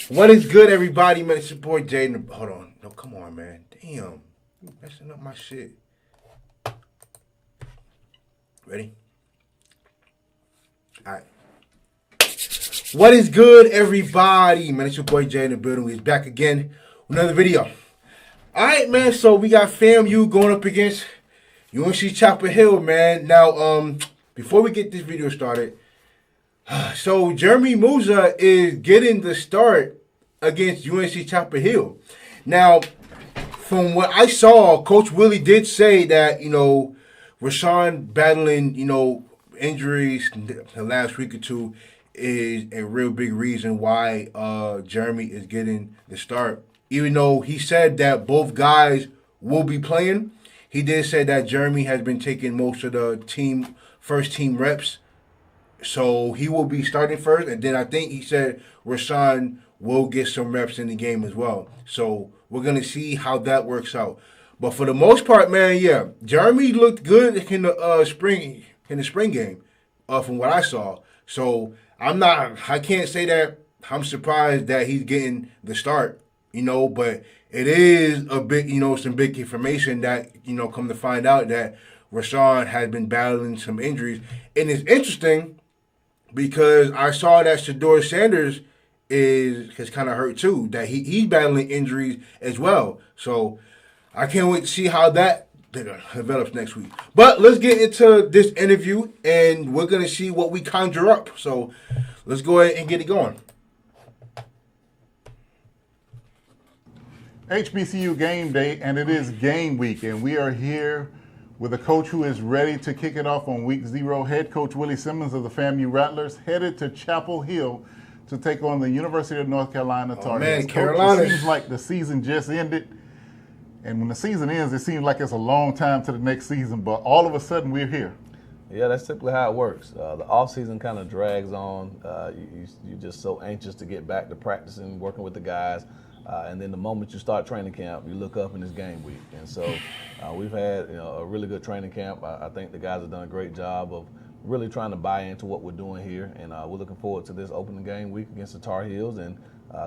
What is good, everybody? Man, it's your boy Jaden. Hold on. No, come on, man. Damn. You messing up my shit. Ready? All right. What is good, everybody? Man, it's your boy Jay in the building. We're back again with another video. All right, man. So we got FAMU going up against UNC Chapel Hill, man. Now, before we get this video started, so Jeremy Musa is getting the start against UNC Chapel Hill. Now, from what I saw, Coach Willie did say that, Rashawn battling, injuries the last week or two is a real big reason why Jeremy is getting the start. Even though he said that both guys will be playing, he did say that Jeremy has been taking most of the first team reps. So he will be starting first, and then I think he said Rashawn will get some reps in the game as well. So we're gonna see how that works out. But for the most part, man, yeah, Jeremy looked good in the spring game, from what I saw. So I can't say that I'm surprised that he's getting the start, but it is a bit, some big information that, come to find out that Rashawn has been battling some injuries. And it's interesting because I saw that Shedeur Sanders has kind of hurt too, that he's battling injuries as well. So I can't wait to see how that develops next week. But let's get into this interview, and we're going to see what we conjure up. So let's go ahead and get it going. HBCU game day, and it is game week, and we are here with a coach who is ready to kick it off on week 0. Head coach Willie Simmons of the FAMU Rattlers headed to Chapel Hill to take on the University of North Carolina Tar Heels. Man, Carolina. It seems like the season just ended, and when the season ends, it seems like it's a long time to the next season, but all of a sudden we're here. Yeah, that's typically how it works. The off season kind of drags on. You're just so anxious to get back to practicing, working with the guys. And then the moment you start training camp, you look up and it's game week. And so we've had a really good training camp. I think the guys have done a great job of really trying to buy into what we're doing here. And we're looking forward to this opening game week against the Tar Heels, and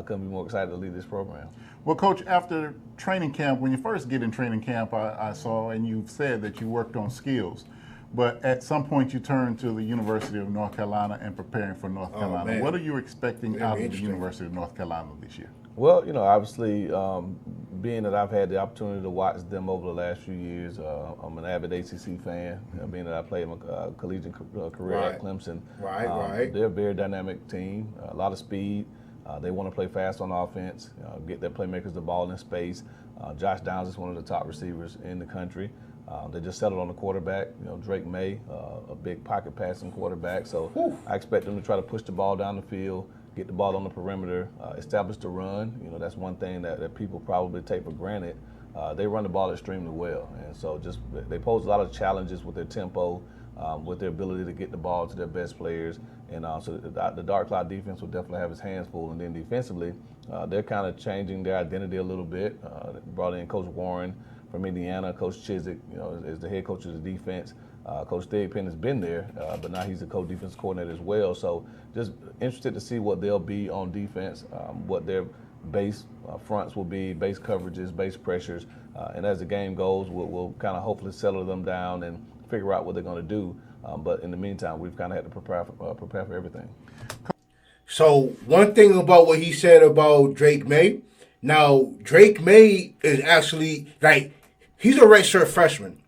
couldn't be more excited to lead this program. Well, Coach, after training camp, when you first get in training camp, I saw, and you've said that you worked on skills. But at some point, you turned to the University of North Carolina and preparing for North Carolina. Man. What are you expecting out of the University of North Carolina this year? Well, obviously, being that I've had the opportunity to watch them over the last few years, I'm an avid ACC fan. Being that I played my collegiate career at Clemson. Right. They're a very dynamic team, a lot of speed. They want to play fast on offense, get their playmakers the ball in space. Josh Downs is one of the top receivers in the country. They just settled on the quarterback, Drake May, a big pocket passing quarterback. So I expect them to try to push the ball down the field, get the ball on the perimeter, establish the run. That's one thing that people probably take for granted. They run the ball extremely well. And so they pose a lot of challenges with their tempo, with their ability to get the ball to their best players. And so the Dark Cloud defense will definitely have his hands full. And then defensively, they're kind of changing their identity a little bit. Brought in Coach Warren from Indiana. Coach Chiswick, is the head coach of the defense. Coach Thigpen has been there, but now he's the co-defense coordinator as well. So just interested to see what they'll be on defense, what their base fronts will be, base coverages, base pressures. And as the game goes, we'll kind of hopefully settle them down and figure out what they're going to do. But in the meantime, we've kind of had to prepare for everything. So one thing about what he said about Drake May. Now, Drake May is actually, he's a redshirt freshman.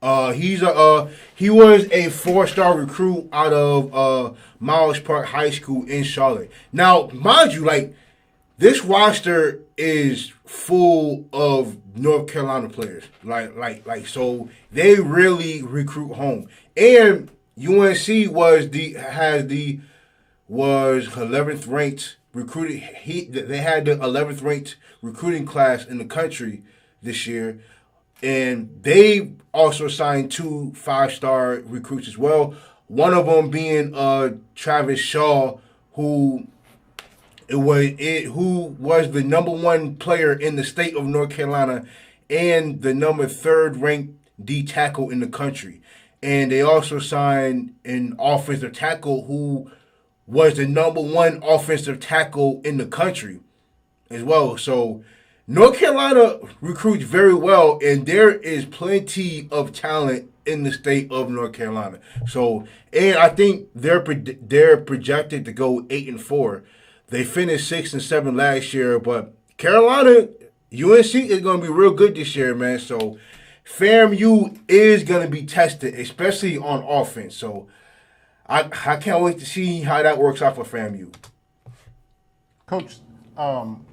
He was a 4-star recruit out of Miles Park High School in Charlotte. Now, mind you, this roster is full of North Carolina players. So they really recruit home. And UNC was 11th ranked recruiting. They had the 11th ranked recruiting class in the country this year. And they also signed 2 5-star recruits as well. One of them being Travis Shaw, who was the number 1 player in the state of North Carolina and the number 3rd ranked D tackle in the country. And they also signed an offensive tackle who was the number 1 offensive tackle in the country. as well. So North Carolina recruits very well, and there is plenty of talent in the state of North Carolina. So, and I think they're projected to go 8-4. They finished 6-7 last year, but Carolina, UNC is going to be real good this year, man. So, FAMU is going to be tested, especially on offense. So, I can't wait to see how that works out for FAMU. Coach,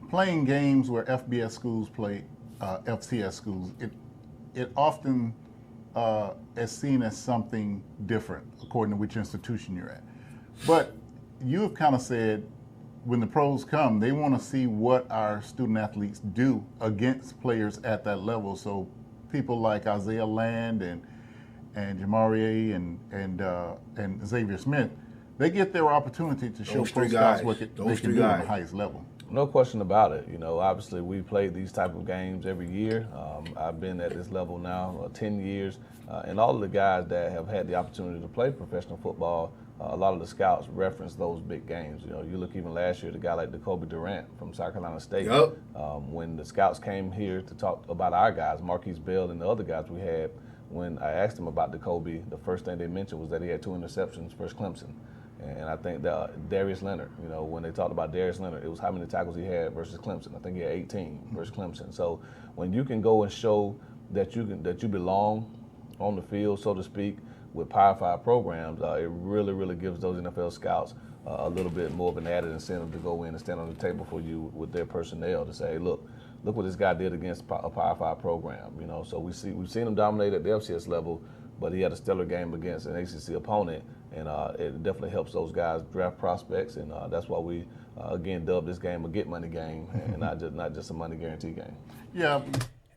playing games where FBS schools play FCS schools, it often is seen as something different according to which institution you're at. But you have kind of said when the pros come, they want to see what our student athletes do against players at that level. So people like Isaiah Land and Jamarie and Xavier Smith, they get their opportunity to show pro scouts what they can do on the highest level. No question about it. You know, obviously we play these type of games every year. I've been at this level now 10 years, and all of the guys that have had the opportunity to play professional football, a lot of the scouts reference those big games. You know, you look even last year, the guy like Jacoby Durant from South Carolina State. Yep. When the scouts came here to talk about our guys, Marquise Bell and the other guys we had, when I asked them about Jacoby, the first thing they mentioned was that he had 2 interceptions versus Clemson. And I think that Darius Leonard, you know, when they talked about Darius Leonard, it was how many tackles he had versus Clemson. I think he had 18 versus Clemson. So when you can go and show that you belong on the field, so to speak, with Power 5 programs, it really, really gives those NFL scouts a little bit more of an added incentive to go in and stand on the table for you with their personnel to say, hey, look what this guy did against a Power 5 program. You know, so we've seen him dominate at the FCS level, but he had a stellar game against an ACC opponent, and it definitely helps those guys draft prospects, and that's why we again dubbed this game a get money game and not just a money guarantee game. Yeah.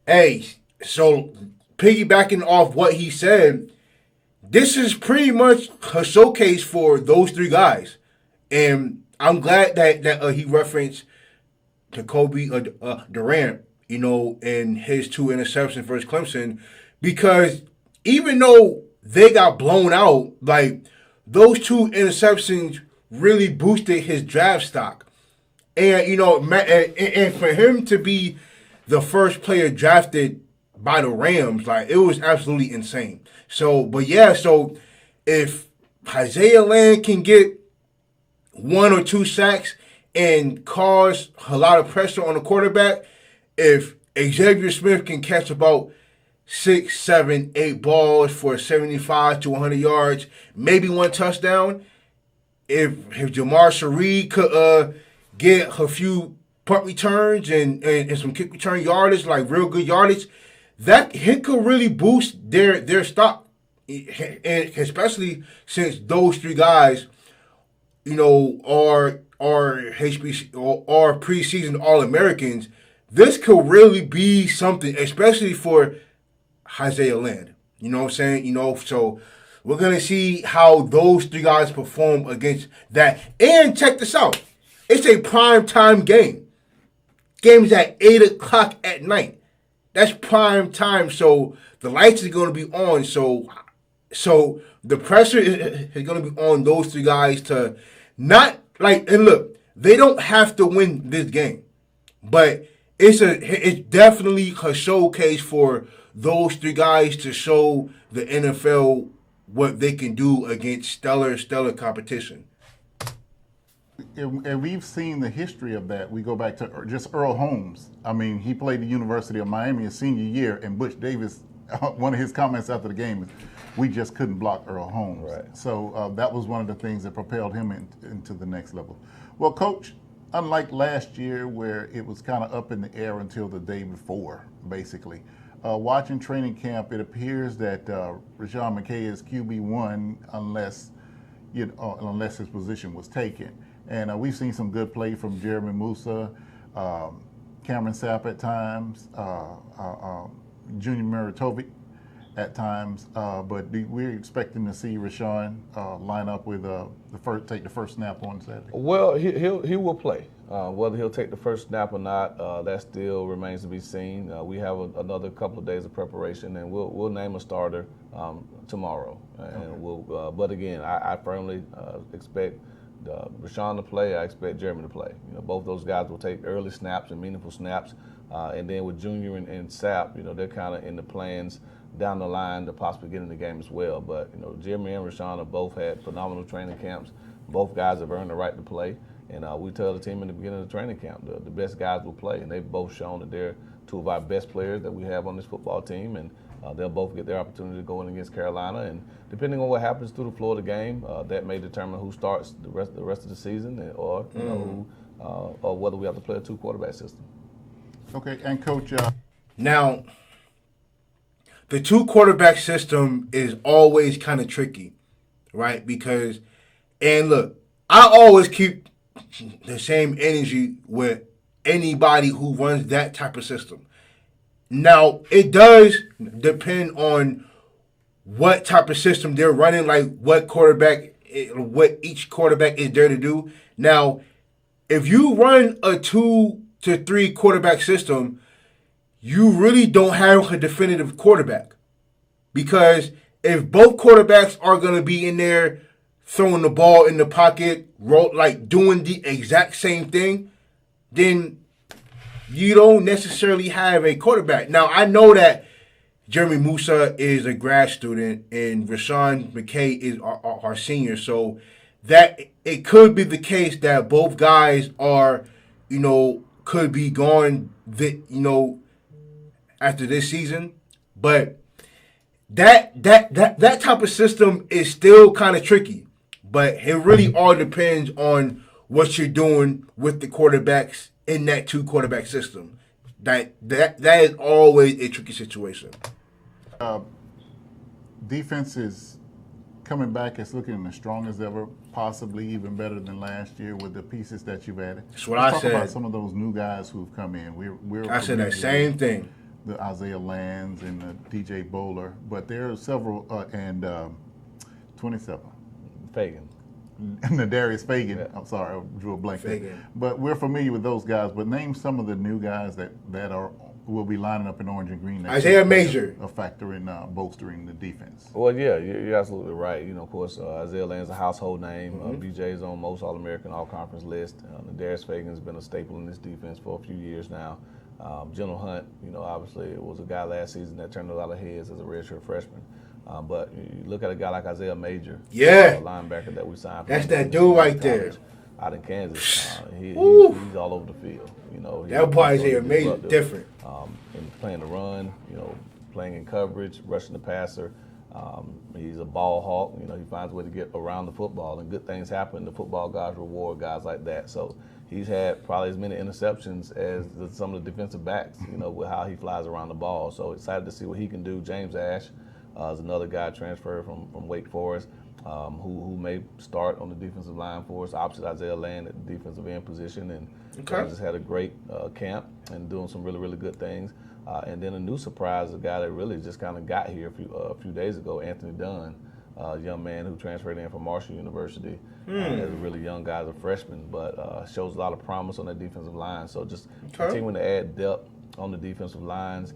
Hey, so piggybacking off what he said, this is pretty much a showcase for those 3 guys, and I'm glad that he referenced Jacoby Durant, you know, and his 2 interceptions versus Clemson, because even though they got blown out, like, those 2 interceptions really boosted his draft stock. And, you know, and for him to be the first player drafted by the Rams, like, it was absolutely insane. So, but yeah, so if Isaiah Land can get 1 or 2 sacks and cause a lot of pressure on the quarterback, if Xavier Smith can catch about 6, 7, 8 balls for 75 to 100 yards, maybe 1 touchdown. If Jamar Shareed could get a few punt returns and some kick return yardage, like real good yardage, that he could really boost their stock, and especially since those 3 guys, you know, are HBC or preseason All-Americans. This could really be something, especially for Isaiah Land. You know what I'm saying? You know, so we're going to see how those 3 guys perform against that. And check this out. It's a prime time game. Game's at 8 o'clock at night. That's prime time. So the lights are going to be on. So the pressure is going to be on those 3 guys to not, like, and look, they don't have to win this game. But it's definitely a showcase for those 3 guys to show the NFL what they can do against stellar competition. And we've seen the history of that. We go back to just Earl Holmes. I mean, he played the University of Miami his senior year, and Butch Davis, one of his comments after the game is, we just couldn't block Earl Holmes. Right. So that was one of the things that propelled him into the next level. Well, Coach, unlike last year where it was kind of up in the air until the day before, basically, watching training camp, it appears that Rashawn McKay is QB1 unless his position was taken. And we've seen some good play from Jeremy Musa, Cameron Sapp at times, Junior Muratovic at times, but we're expecting to see Rashawn line up with take the first snap on Saturday. Well, he will play. Whether he'll take the first snap or not, that still remains to be seen. We have another couple of days of preparation, and we'll name a starter tomorrow. And okay. But again, I firmly expect Rashawn to play, I expect Jeremy to play. Both those guys will take early snaps and meaningful snaps. And then with Junior and Sapp, they're kind of in the plans down the line to possibly get in the game as well. But, Jeremy and Rashawn have both had phenomenal training camps. Both guys have earned the right to play. And we tell the team in the beginning of the training camp, the best guys will play. And they've both shown that they're two of our best players that we have on this football team. And they'll both get their opportunity to go in against Carolina. And depending on what happens through the flow of the game, that may determine who starts the rest of the season, or or whether we have to play a 2-quarterback system. Okay, and Coach. Now, the 2-quarterback system is always kind of tricky, right? Because, and look, I always keep the same energy with anybody who runs that type of system. Now, it does depend on what type of system they're running, like what each quarterback is there to do. Now, if you run a 2 to 3 quarterback system, you really don't have a definitive quarterback. Because if both quarterbacks are going to be in there throwing the ball in the pocket, doing the exact same thing, then you don't necessarily have a quarterback. Now, I know that Jeremy Musa is a grad student and Rashawn McKay is our senior, so that it could be the case that both guys are, could be gone, after this season. But that type of system is still kind of tricky. But it really all depends on what you're doing with the quarterbacks in that 2-quarterback system. That is always a tricky situation. Defense is coming back. It's looking as strong as ever, possibly even better than last year with the pieces that you've added. That's what I said. Talk about some of those new guys who've come in. I said that same thing. The Isaiah Lands and the DJ Bowler, but there are several, and 27. Fagan. And the Darius Fagan. Yeah. I'm sorry, I drew a blank there. Fagan. But we're familiar with those guys. But name some of the new guys that will be lining up in orange and green. Isaiah Major. A factor in bolstering the defense. Well, yeah, you're absolutely right. Of course, Isaiah Land's a household name. BJ's on most All-American, All-Conference list. Darius Fagan's been a staple in this defense for a few years now. General Hunt, obviously it was a guy last season that turned a lot of heads as a redshirt freshman. But you look at a guy like Isaiah Major, yeah, a linebacker that we signed. That's that dude right there. Out in Kansas, he's all over the field. That boy Isaiah Major different. And playing the run, playing in coverage, rushing the passer. He's a ball hawk. He finds a way to get around the football, and good things happen. The football guys reward guys like that. So he's had probably as many interceptions as some of the defensive backs, with how he flies around the ball. So excited to see what he can do. James Ash is another guy transferred from Wake Forest, who may start on the defensive line for us, opposite Isaiah Land at the defensive end position. And just had a great camp and doing some really, really good things. And then a new surprise, a guy that really just kind of got here a few days ago, Anthony Dunn, a young man who transferred in from Marshall University. As a really young guy, as a freshman, but shows a lot of promise on that defensive line. So just continuing to add depth on the defensive lines,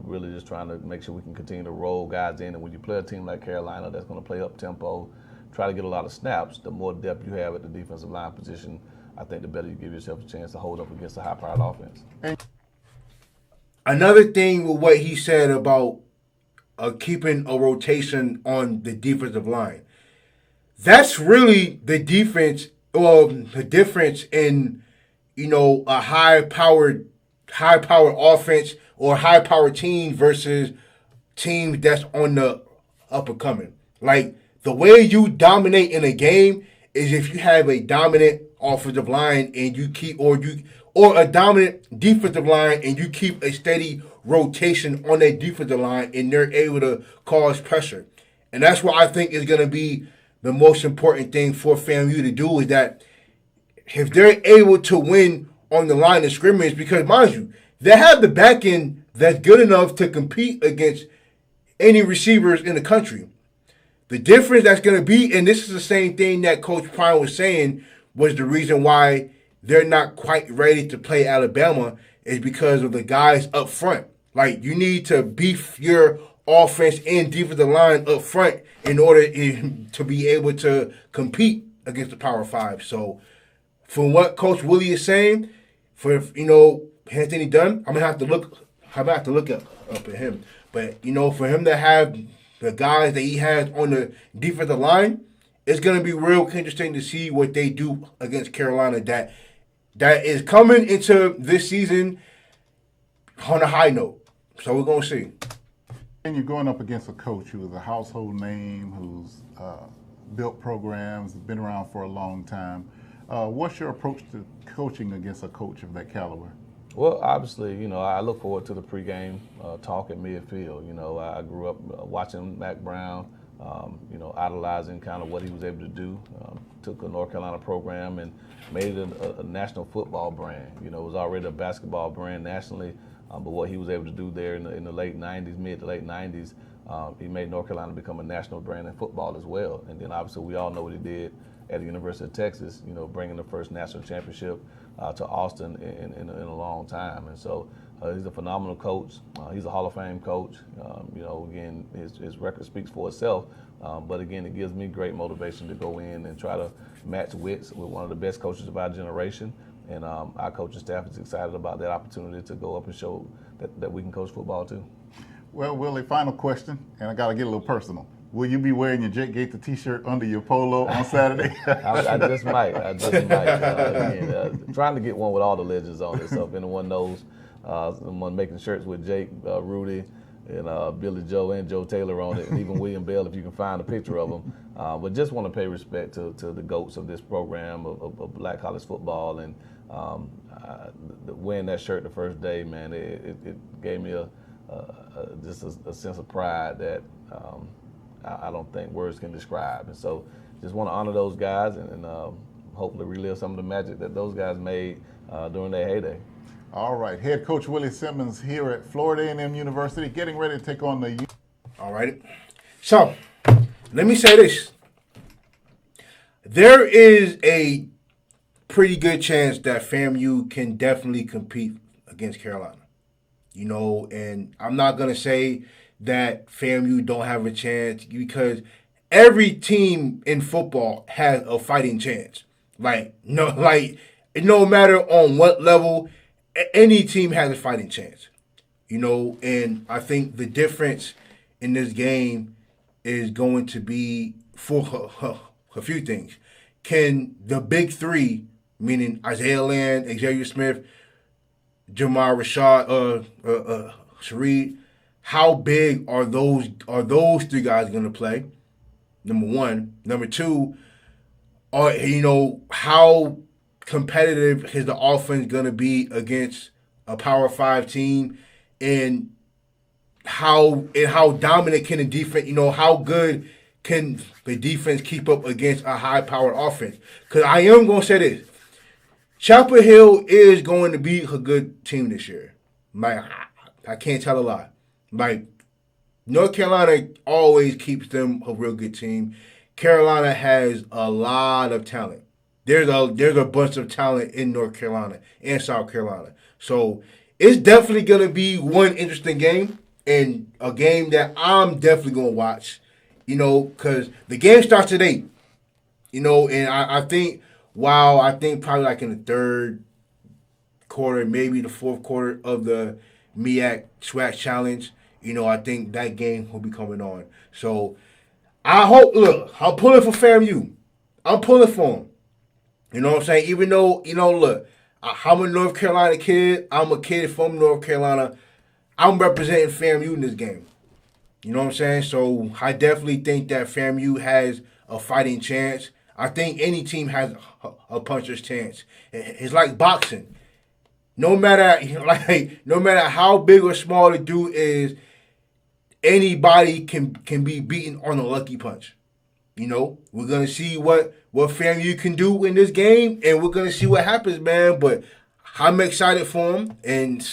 really just trying to make sure we can continue to roll guys in. And when you play a team like Carolina that's going to play up-tempo, try to get a lot of snaps, the more depth you have at the defensive line position, I think the better you give yourself a chance to hold up against a high-powered offense. Another thing with what he said about keeping a rotation on the defensive line. That's really the defense, or the difference in, a high-powered offense or high-powered team versus teams that's on the up-and-coming. Like, the way you dominate in a game is if you have a dominant offensive line and you keep, or a dominant defensive line and you keep a steady rotation on that defensive line and they're able to cause pressure. And that's what I think is going to be the most important thing for FAMU to do, is that if they're able to win on the line of scrimmage, because mind you, they have the back end that's good enough to compete against any receivers in the country. The difference that's going to be, and this is the same thing that Coach Prime was saying, was the reason why they're not quite ready to play Alabama, is because of the guys up front. Like, you need to beef your offense and defensive line up front in order to be able to compete against the Power Five. So, from what Coach Willie is saying, for Anthony Dunn, I'm gonna have to look up at him. But for him to have the guys that he has on the defensive line, it's gonna be real interesting to see what they do against Carolina. That is coming into this season on a high note. So we're gonna see. And you're going up against a coach who is a household name, who's built programs, been around for a long time. What's your approach to coaching against a coach of that caliber? Well, obviously, I look forward to the pregame talk at midfield. I grew up watching Mac Brown, idolizing kind of what he was able to do. Took a North Carolina program and made it a national football brand. It was already a basketball brand nationally, but what he was able to do there in the late 90s, mid to late 90s, he made North Carolina become a national brand in football as well. And then obviously we all know what he did at the University of Texas, bringing the first national championship to Austin in a long time. And so he's a phenomenal coach. He's a Hall of Fame coach. Again, his record speaks for itself. But again, it gives me great motivation to go in and try to match wits with one of the best coaches of our generation. And our coaching staff is excited about that opportunity to go up and show that we can coach football too. Well, Willie, final question, and I got to get a little personal. Will you be wearing your Jake Gaither t-shirt under your polo on Saturday? I just might. Again, trying to get one with all the legends on it. So if anyone knows someone making shirts with Jake, Rudy, and Billy Joe and Joe Taylor on it, and even William Bell, if you can find a picture of them. But just want to pay respect to the GOATs of this program of Black college football. And wearing that shirt the first day, man, it gave me just a sense of pride that I don't think words can describe. And so just want to honor those guys and hopefully relive some of the magic that those guys made during their heyday. All right, head coach Willie Simmons here at Florida A&M University, getting ready to take on the. All right. So let me say this. There is a pretty good chance that FAMU can definitely compete against Carolina. And I'm not going to say that FAMU don't have a chance because every team in football has a fighting chance. No matter on what level, any team has a fighting chance. And I think the difference in this game is going to be for a few things. Can the big three, meaning Isaiah Land, Xavier Smith, Jamar Rashad, Shareed, how big are those three guys going to play? Number one. Number two, how competitive is the offense going to be against a Power 5 team, and how dominant can the defense, how good can the defense keep up against a high-powered offense? Because I am going to say this. Chapel Hill is going to be a good team this year. I can't tell a lie. North Carolina always keeps them a real good team. Carolina has a lot of talent. There's a bunch of talent in North Carolina and South Carolina. So it's definitely going to be one interesting game, and a game that I'm definitely going to watch, because the game starts at 8. And I think probably in the third quarter, maybe the fourth quarter of the MEAC SWAC Challenge, I think that game will be coming on. So I hope, look, I'm pulling for FAMU. I'm pulling for them. You know what I'm saying? Even though, look, I'm a North Carolina kid. I'm a kid from North Carolina. I'm representing FAMU in this game. You know what I'm saying? So I definitely think that FAMU has a fighting chance. I think any team has a puncher's chance. It's like boxing. No matter how big or small the dude is, anybody can be beaten on a lucky punch. We're gonna see what FAMU can do in this game, and we're gonna see what happens, man. But I'm excited for them, and